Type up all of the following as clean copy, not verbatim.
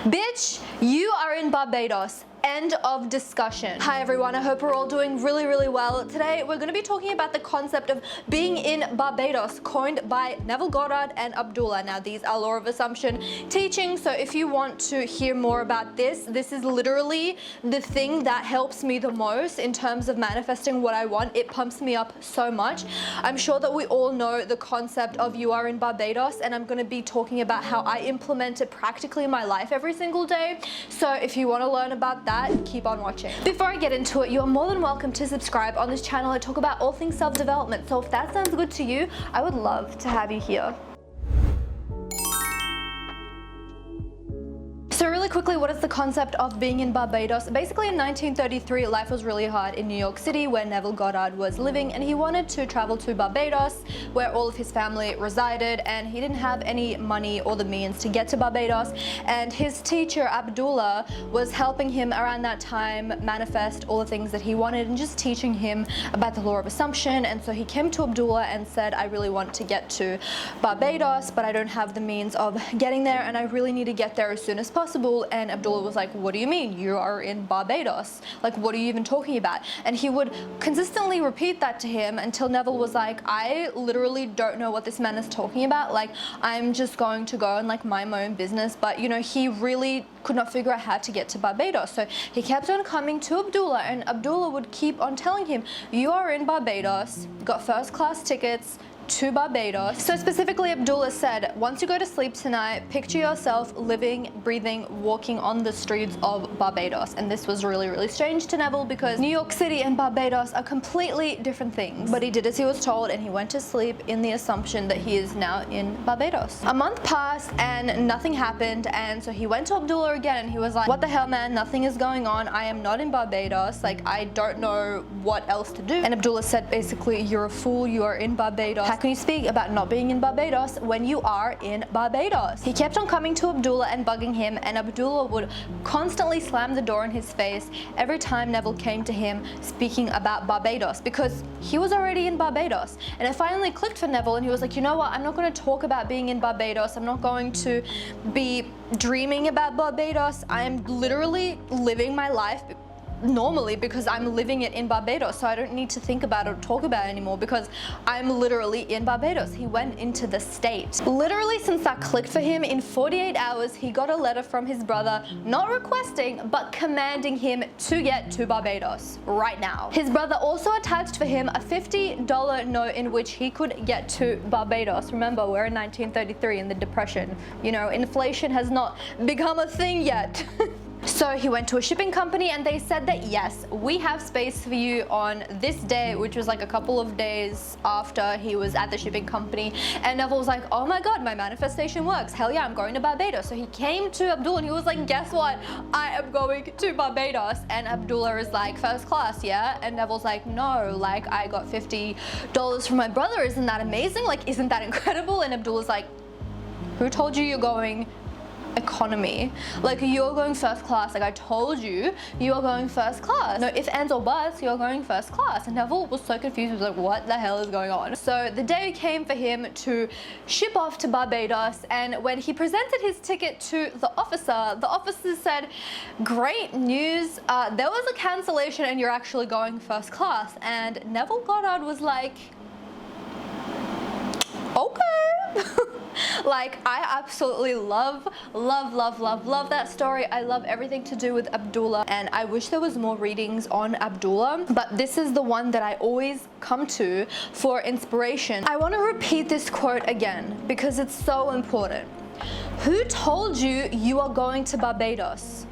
Bitch, you are in Barbados. End of discussion. Hi everyone, I hope we're all doing really well. Today we're going to be talking about the concept of being in Barbados, coined by Neville and Abdullah. Now these are law of assumption teachings, so if you want to hear more about this is literally the thing that helps me the most in terms of manifesting what I want. It pumps me up so much. I'm sure that we all know the concept of you are in Barbados, and I'm going to be talking about how I implement it practically in my life every single day. So if you want to learn about that, keep on watching. Before I get into it, you are more than welcome to subscribe. On this channel I talk about all things self-development, so if that sounds good to you, I would love to have you here. So really quickly, what is the concept of being in Barbados? Basically in 1933, life was really hard in New York City where Neville was living, and he wanted to travel to Barbados where all of his family resided, and he didn't have any money or the means to get to Barbados, and his teacher Abdullah was helping him around that time manifest all the things that he wanted and just teaching him about the law of assumption. And so he came to Abdullah and said, I really want to get to Barbados, but I don't have the means of getting there, and I really need to get there as soon as possible. And Abdullah was like, what do you mean? You are in Barbados. Like, what are you even talking about? And he would consistently repeat that to him until Neville was like, I literally don't know what this man is talking about. Like, I'm just going to go and like mind my own business. But you know, he really could not figure out how to get to Barbados. So he kept on coming to Abdullah, and Abdullah would keep on telling him, you are in Barbados, got first class tickets to Barbados. So specifically, Abdullah said, once you go to sleep tonight, picture yourself living, breathing, walking on the streets of Barbados. And this was really strange to Neville because New York City and Barbados are completely different things. But he did as he was told, and he went to sleep in the assumption that he is now in Barbados. A month passed and nothing happened, and so he went to Abdullah again and he was like, what the hell, man, nothing is going on. I am not in Barbados. Like, I don't know what else to do. And Abdullah said, basically, you're a fool, you are in Barbados. How can you speak about not being in Barbados when you are in Barbados? He kept on coming to Abdullah and bugging him, and Abdullah would constantly slam the door in his face every time Neville came to him speaking about Barbados, because he was already in Barbados. And it finally clicked for Neville, and he was like, you know what, I'm not going to talk about being in Barbados. I'm not going to be dreaming about Barbados. I am literally living my life normally because I'm living it in Barbados, so I don't need to think about it or talk about it anymore because I'm literally in Barbados. He went into the state. Literally, since that clicked for him, in 48 hours he got a letter from his brother, not requesting but commanding him to get to Barbados right now. His brother also attached for him a $50 note in which he could get to Barbados. Remember, we're in 1933 in the Depression. You know, inflation has not become a thing yet. So he went to a shipping company and they said that yes, we have space for you on this day, which was like a couple of days after he was at the shipping company. And Neville was like, oh my god, my manifestation works. Hell yeah, I'm going to Barbados. So he came to Abdullah and he was like, guess what? I am going to Barbados. And Abdullah is like, first class, yeah? And Neville's like, no, like I got $50 from my brother. Isn't that amazing? Like, isn't that incredible? And Abdullah's like, who told you you're going economy? Like, you're going first class. Like, I told you, you are going first class. No ifs, ands or buts, you're going first class. And Neville was so confused. He was like, what the hell is going on? So the day came for him to ship off to Barbados, and when he presented his ticket to the officer said, great news, there was a cancellation and you're actually going first class. And Neville Goddard was like, okay. Like, I absolutely love that story. I love everything to do with Abdullah, and I wish there was more readings on Abdullah, but this is the one that I always come to for inspiration. I want to repeat this quote again because it's so important. Who told you you are going to Barbados?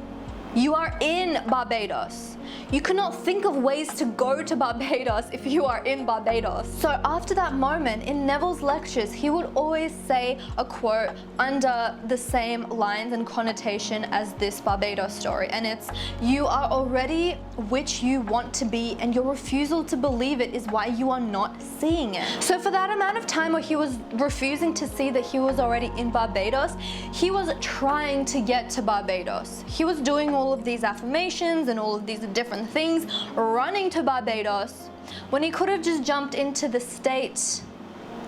You are in Barbados. You cannot think of ways to go to Barbados if you are in Barbados. So after that moment in Neville's lectures, he would always say a quote under the same lines and connotation as this Barbados story. And it's, you are already which you want to be, and your refusal to believe it is why you are not seeing it. So for that amount of time where he was refusing to see that he was already in Barbados, he was trying to get to Barbados. He was doing all of these affirmations and all of these different things, running to Barbados, when he could have just jumped into the state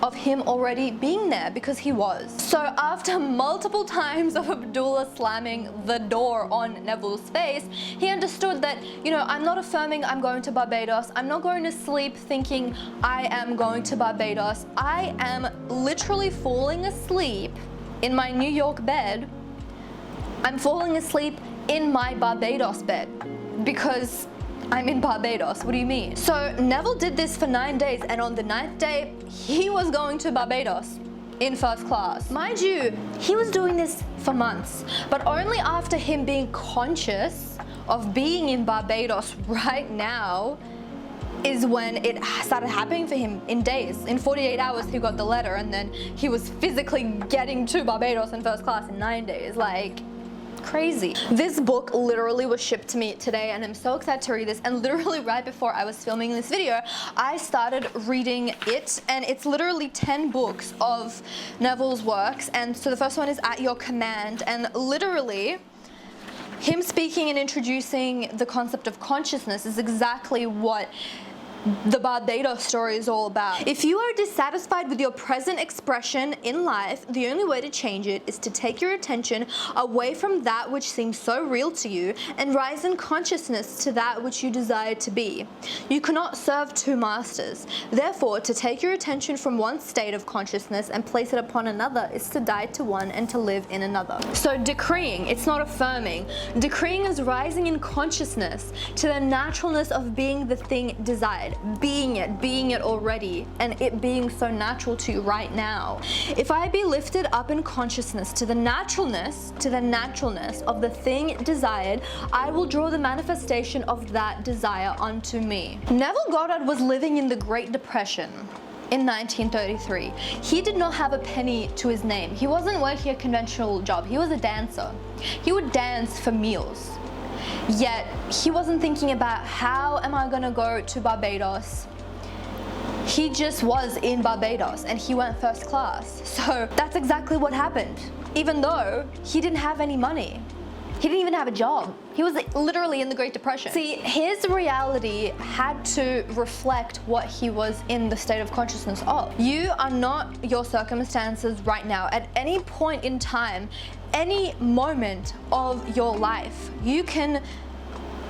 of him already being there, because he was. So after multiple times of Abdullah slamming the door on Neville's face, he understood that, you know, I'm not affirming I'm going to Barbados. I'm not going to sleep thinking I am going to Barbados. I am literally falling asleep in my New York bed. I'm falling asleep in my Barbados bed because I'm in Barbados. What do you mean? So Neville did this for 9 days, and on the 9th day, he was going to Barbados in first class. Mind you, he was doing this for months, but only after him being conscious of being in Barbados right now is when it started happening for him in days. In 48 hours, he got the letter, and then he was physically getting to Barbados in first class in 9 days. Like, crazy. This book literally was shipped to me today, and I'm so excited to read this. And literally right before I was filming this video, I started reading it, and it's literally 10 books of Neville's works. And so the first one is At Your Command, and literally him speaking and introducing the concept of consciousness is exactly what the Barbados story is all about. If you are dissatisfied with your present expression in life, the only way to change it is to take your attention away from that which seems so real to you and rise in consciousness to that which you desire to be. You cannot serve two masters. Therefore, to take your attention from one state of consciousness and place it upon another is to die to one and to live in another. So decreeing, it's not affirming. Decreeing is rising in consciousness to the naturalness of being the thing desired. Being it already, and it being so natural to you right now. If I be lifted up in consciousness to the naturalness of the thing desired, I will draw the manifestation of that desire unto me. Neville Goddard was living in the Great Depression in 1933. He did not have a penny to his name. He wasn't working a conventional job. He was a dancer. He would dance for meals. Yet he wasn't thinking about how am I gonna go to Barbados. He just was in Barbados and he went first class. So that's exactly what happened. Even though he didn't have any money. He didn't even have a job. He was literally in the Great Depression. See, his reality had to reflect what he was in the state of consciousness of. You are not your circumstances right now. At any point in time, any moment of your life, you can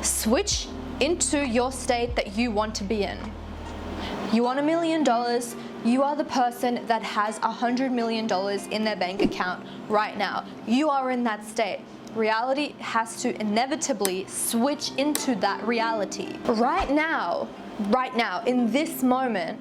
switch into your state that you want to be in. You want $1 million, you are the person that has $100 million in their bank account right now. You are in that state. Reality has to inevitably switch into that reality. Right now, in this moment,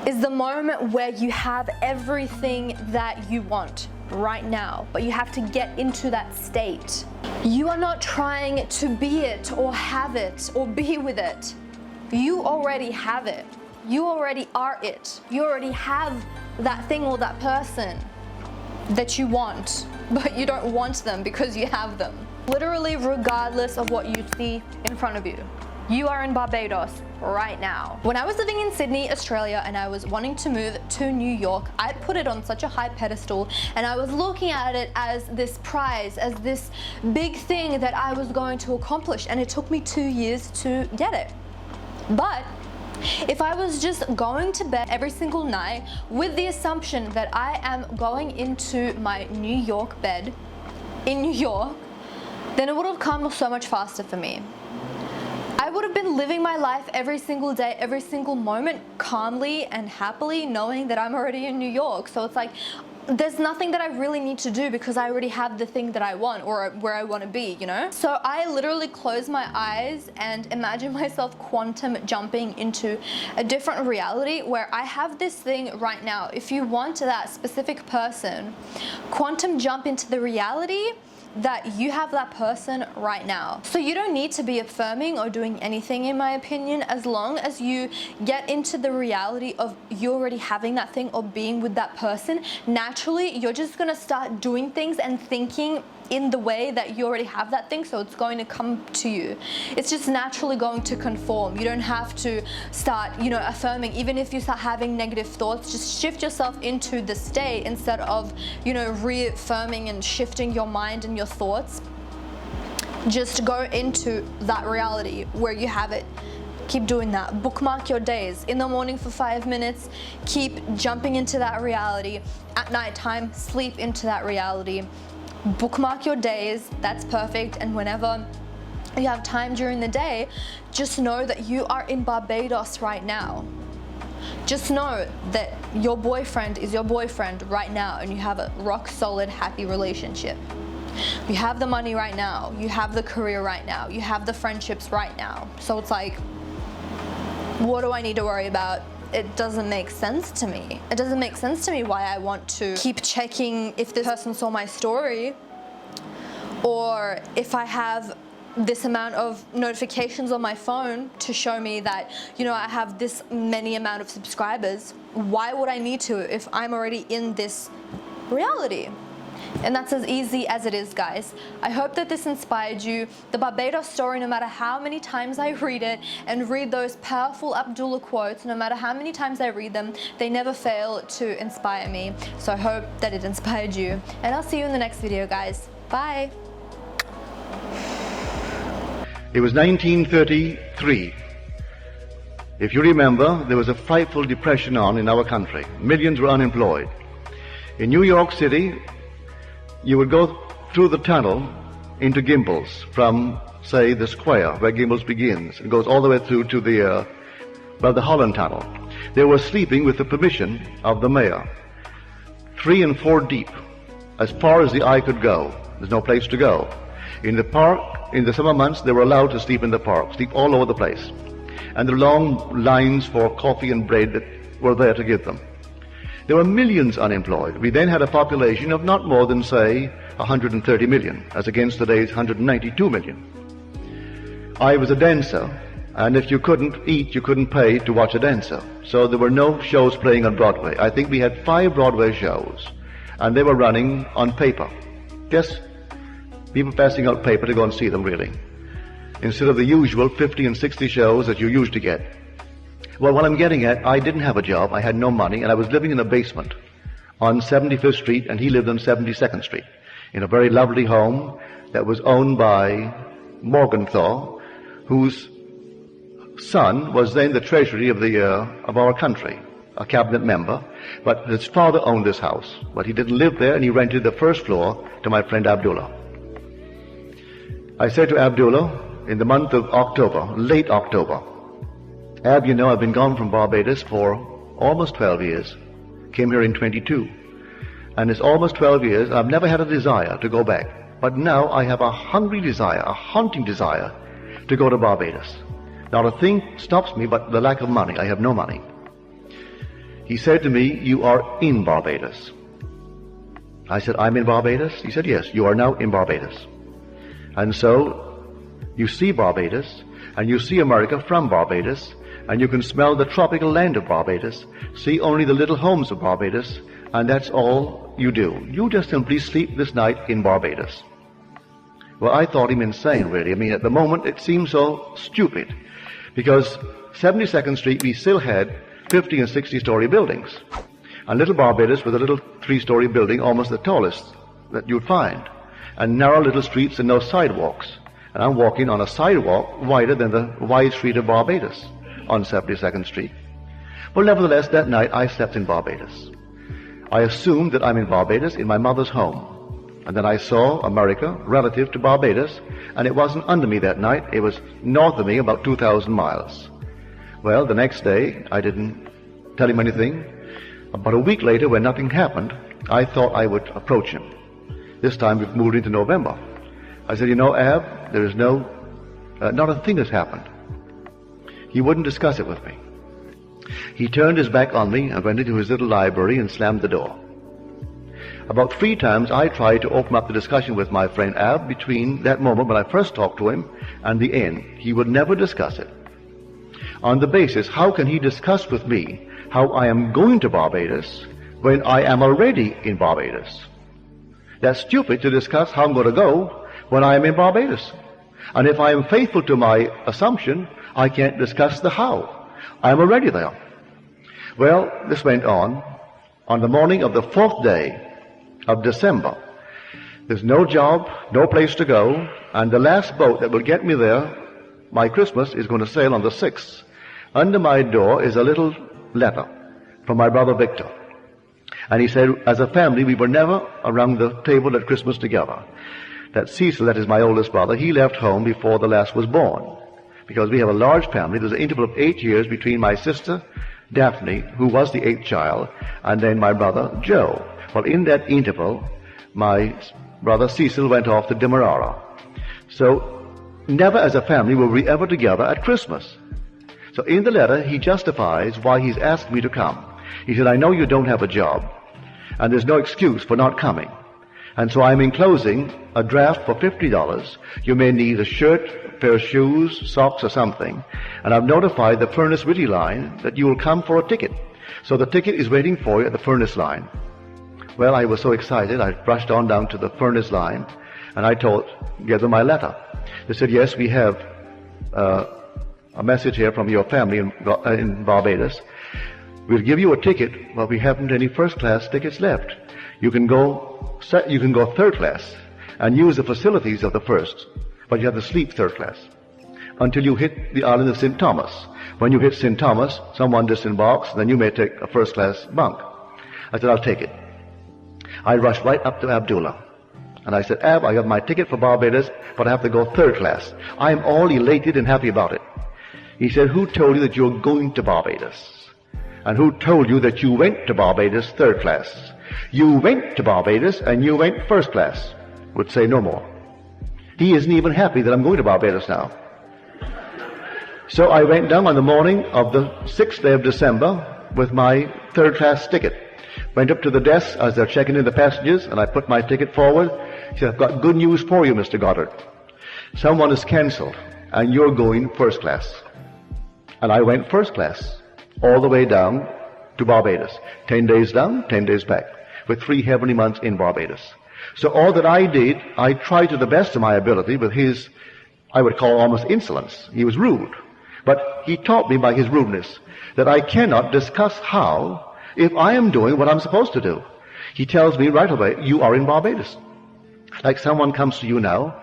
is the moment where you have everything that you want right now, but you have to get into that state. You are not trying to be it or have it or be with it. You already have it. You already are it. You already have that thing or that person that you want, but you don't want them because you have them. Literally, regardless of what you see in front of you. You are in Barbados right now. When I was living in Sydney, Australia, and I was wanting to move to New York, I put it on such a high pedestal, and I was looking at it as this prize, as this big thing that I was going to accomplish, and it took me 2 years to get it. But if I was just going to bed every single night with the assumption that I am going into my New York bed in New York, then it would have come so much faster for me. I would have been living my life every single day, every single moment, calmly and happily, knowing that I'm already in New York. So it's like, there's nothing that I really need to do because I already have the thing that I want or where I want to be, you know? So I literally close my eyes and imagine myself quantum jumping into a different reality where I have this thing right now. If you want that specific person, quantum jump into the reality that you have that person right now. So you don't need to be affirming or doing anything, in my opinion, as long as you get into the reality of you already having that thing or being with that person. Naturally, you're just gonna start doing things and thinking in the way that you already have that thing, so it's going to come to you. It's just naturally going to conform. You don't have to start, affirming. Even if you start having negative thoughts, just shift yourself into the state instead of, reaffirming and shifting your mind and your thoughts. Just go into that reality where you have it Keep doing that. Bookmark your days. In the morning for 5 minutes, keep jumping into that reality. At nighttime, sleep into that reality. Bookmark your days, that's perfect. And whenever you have time during the day, just know that you are in Barbados right now. Just know that your boyfriend is your boyfriend right now and you have a rock solid, happy relationship. You have the money right now, you have the career right now, you have the friendships right now. So it's like, what do I need to worry about? It doesn't make sense to me. It doesn't make sense to me why I want to keep checking if this person saw my story, or if I have this amount of notifications on my phone to show me that, you know, I have this many amount of subscribers. Why would I need to if I'm already in this reality? And that's as easy as it is, guys. I hope that this inspired you. The Barbados story, no matter how many times I read it and read those powerful Abdullah quotes, no matter how many times I read them, they never fail to inspire me. So I hope that it inspired you. And I'll see you in the next video, guys. Bye. It was 1933. If you remember, there was a frightful depression on in our country. Millions were unemployed. In New York City, you would go through the tunnel into Gimbels from, say, the square where Gimbels begins. It goes all the way through to the Holland Tunnel. They were sleeping with the permission of the mayor. 3 and 4 deep, as far as the eye could go. There's no place to go. In the park, in the summer months, they were allowed to sleep in the park, sleep all over the place. And the long lines for coffee and bread that were there to give them. There were millions unemployed. We then had a population of not more than, say, 130 million, as against today's 192 million. I was a dancer, and if you couldn't eat, you couldn't pay to watch a dancer. So there were no shows playing on Broadway. I think we had 5 Broadway shows, and they were running on paper. Just people passing out paper to go and see them, really, instead of the usual 50 and 60 shows that you used to get. Well, what I'm getting at, I didn't have a job, I had no money, and I was living in a basement on 75th Street, and he lived on 72nd Street, in a very lovely home that was owned by Morgenthau, whose son was then the treasury of our country, a cabinet member, but his father owned this house. But he didn't live there, and he rented the first floor to my friend Abdullah. I said to Abdullah in the month of October, late October, Ab, you know, I've been gone from Barbados for almost 12 years. Came here in 22. And it's almost 12 years, I've never had a desire to go back. But now I have a hungry desire, a haunting desire to go to Barbados. Not a thing stops me but the lack of money. I have no money. He said to me, you are in Barbados. I said, I'm in Barbados? He said, yes, you are now in Barbados. And so you see Barbados, and you see America from Barbados, and you can smell the tropical land of Barbados, see only the little homes of Barbados, and that's all you do. You just simply sleep this night in Barbados. Well, I thought him insane, really. I mean, at the moment, it seemed so stupid, because 72nd Street, we still had 50 and 60-story buildings. And little Barbados was a little 3-story building, almost the tallest that you'd find, and narrow little streets and no sidewalks. And I'm walking on a sidewalk wider than the wide street of Barbados on 72nd Street. Well, nevertheless, that night I slept in Barbados. I assumed that I'm in Barbados, in my mother's home. And then I saw America relative to Barbados, and it wasn't under me that night. It was north of me, about 2,000 miles. Well, the next day, I didn't tell him anything. About a week later, when nothing happened, I thought I would approach him. This time we've moved into November. I said, you know, Ab, there is not a thing has happened. He wouldn't discuss it with me. He turned his back on me and went into his little library and slammed the door. About 3 times I tried to open up the discussion with my friend Ab between that moment when I first talked to him and the end. He would never discuss it. On the basis, how can he discuss with me how I am going to Barbados when I am already in Barbados? That's stupid to discuss how I'm going to go when I am in Barbados. And if I am faithful to my assumption, I can't discuss the how. I'm already there. Well, this went on. On the morning of the 4th day of December, there's no job, no place to go, and the last boat that will get me there my Christmas is going to sail on the 6th. Under my door is a little letter from my brother Victor. And he said, as a family, we were never around the table at Christmas together. That Cecil, that is my oldest brother, he left home before the last was born. Because we have a large family, there's an interval of 8 years between my sister, Daphne, who was the 8th child, and then my brother, Joe. Well, in that interval, my brother Cecil went off to Demerara. So, never as a family were we ever together at Christmas. So in the letter, he justifies why he's asked me to come. He said, I know you don't have a job, and there's no excuse for not coming. And so I'm enclosing a draft for $50. You may need a shirt, a pair of shoes, socks, or something. And I've notified the Furnace Whitty line that you will come for a ticket. So the ticket is waiting for you at the Furnace line. Well, I was so excited, I rushed on down to the Furnace line, and I gave them my letter. They said, yes, we have a message here from your family in Barbados. We'll give you a ticket, but we haven't any first-class tickets left. You can go third class and use the facilities of the first, but you have to sleep third class until you hit the island of St. Thomas. When you hit St. Thomas, someone disembarks, then you may take a first-class bunk. I said, I'll take it. I rushed right up to Abdullah. And I said, Ab, I have my ticket for Barbados, but I have to go third class. I'm all elated and happy about it. He said, who told you that you're going to Barbados? And who told you that you went to Barbados third class? You went to Barbados and you went first class. Would say no more. He isn't even happy that I'm going to Barbados now. So I went down on the morning of the 6th day of December with my third class ticket. Went up to the desk as they're checking in the passengers, and I put my ticket forward. He said, I've got good news for you, Mr. Goddard. Someone has cancelled, and you're going first class. And I went first class, all the way down to Barbados. 10 days down, 10 days back, with 3 heavenly months in Barbados. So all that I did, I tried to the best of my ability with his, I would call almost insolence. He was rude. But he taught me by his rudeness that I cannot discuss how if I am doing what I'm supposed to do. He tells me right away, you are in Barbados. Like someone comes to you now,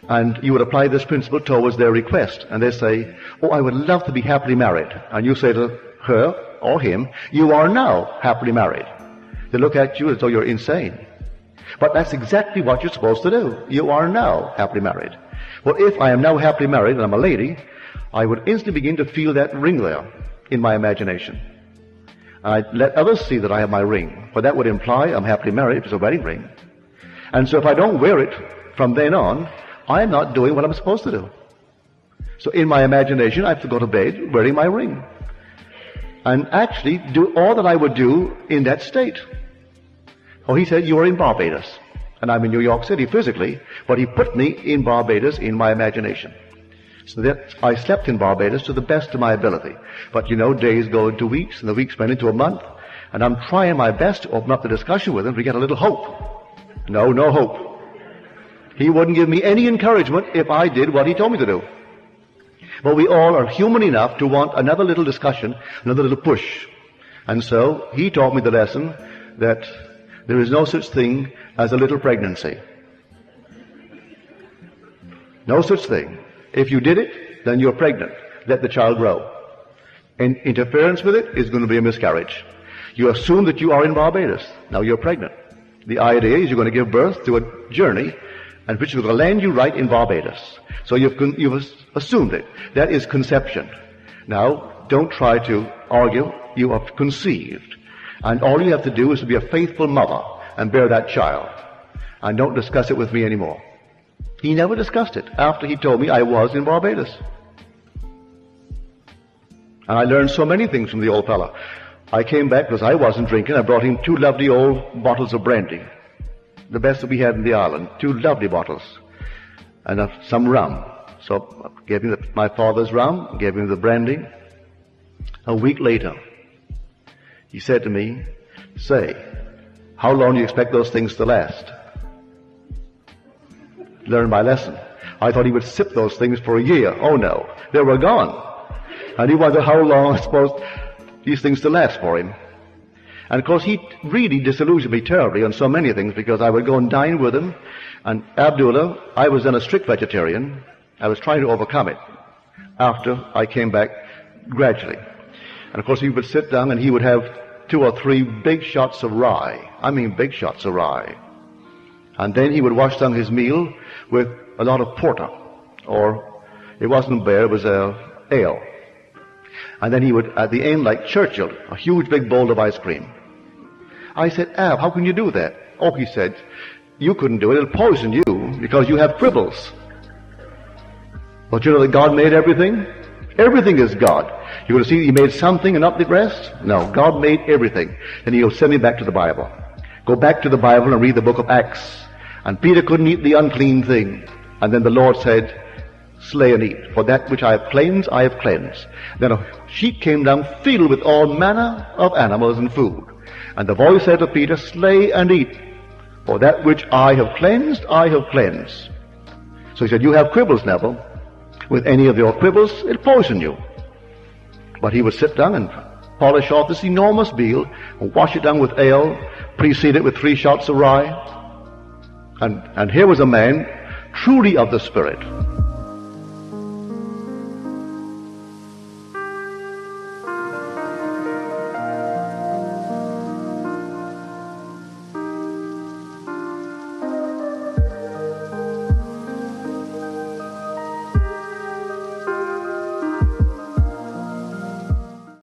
and you would apply this principle towards their request, and they say, oh, I would love to be happily married. And you say to her or him, you are now happily married. They look at you as though you're insane. But that's exactly what you're supposed to do. You are now happily married. Well, if I am now happily married and I'm a lady, I would instantly begin to feel that ring there in my imagination. I let others see that I have my ring, for that would imply I'm happily married if it's a wedding ring. And so if I don't wear it from then on, I'm not doing what I'm supposed to do. So in my imagination, I have to go to bed wearing my ring. And actually do all that I would do in that state. Oh, he said, you are in Barbados. And I'm in New York City physically, but he put me in Barbados in my imagination. So that I slept in Barbados to the best of my ability. But you know, days go into weeks, and the weeks went into a month, and I'm trying my best to open up the discussion with him to get a little hope. No hope. He wouldn't give me any encouragement if I did what he told me to do. But we all are human enough to want another little discussion, another little push. And so he taught me the lesson that there is no such thing as a little pregnancy. No such thing. If you did it, then you're pregnant. Let the child grow. And interference with it is going to be a miscarriage. You assume that you are in Barbados. Now you're pregnant. The idea is you're going to give birth to a journey and which is going to land you right in Barbados. So you've assumed it. That is conception. Now, don't try to argue. You have conceived. And all you have to do is to be a faithful mother and bear that child. And don't discuss it with me anymore. He never discussed it after he told me I was in Barbados. And I learned so many things from the old fella. I came back because I wasn't drinking. I brought him 2 lovely old bottles of brandy. The best that we had in the island. 2 lovely bottles. And some rum. So I gave him my father's rum, gave him the brandy. A week later, he said to me, say, how long do you expect those things to last? Learned my lesson. I thought he would sip those things for a year. Oh no, they were gone. And he wondered how long I supposed these things to last for him. And of course he really disillusioned me terribly on so many things because I would go and dine with him. And Abdullah, I was then a strict vegetarian. I was trying to overcome it. after I came back gradually. And of course he would sit down and he would have 2 or 3 big shots of rye. I mean big shots of rye. And then he would wash down his meal with a lot of porter, or it wasn't beer, it was ale. And then he would, at the end, like Churchill, a huge big bowl of ice cream. I said, Ab, how can you do that? Oh, he said, you couldn't do it. It'll poison you because you have quibbles. But you know that God made everything? Everything is God. You're going to see He made something and not the rest? No, God made everything. Then He'll send me back to the Bible. Go back to the Bible and read the book of Acts. And Peter couldn't eat the unclean thing. And then the Lord said, slay and eat. For that which I have cleansed, I have cleansed. Then a sheet came down filled with all manner of animals and food. And the voice said to Peter, slay and eat. For that which I have cleansed, I have cleansed. So he said, you have quibbles, Neville. With any of your quibbles, it'll poison you. But he would sit down and polish off this enormous meal, and wash it down with ale, precede it with 3 shots of rye. And here was a man truly of the Spirit.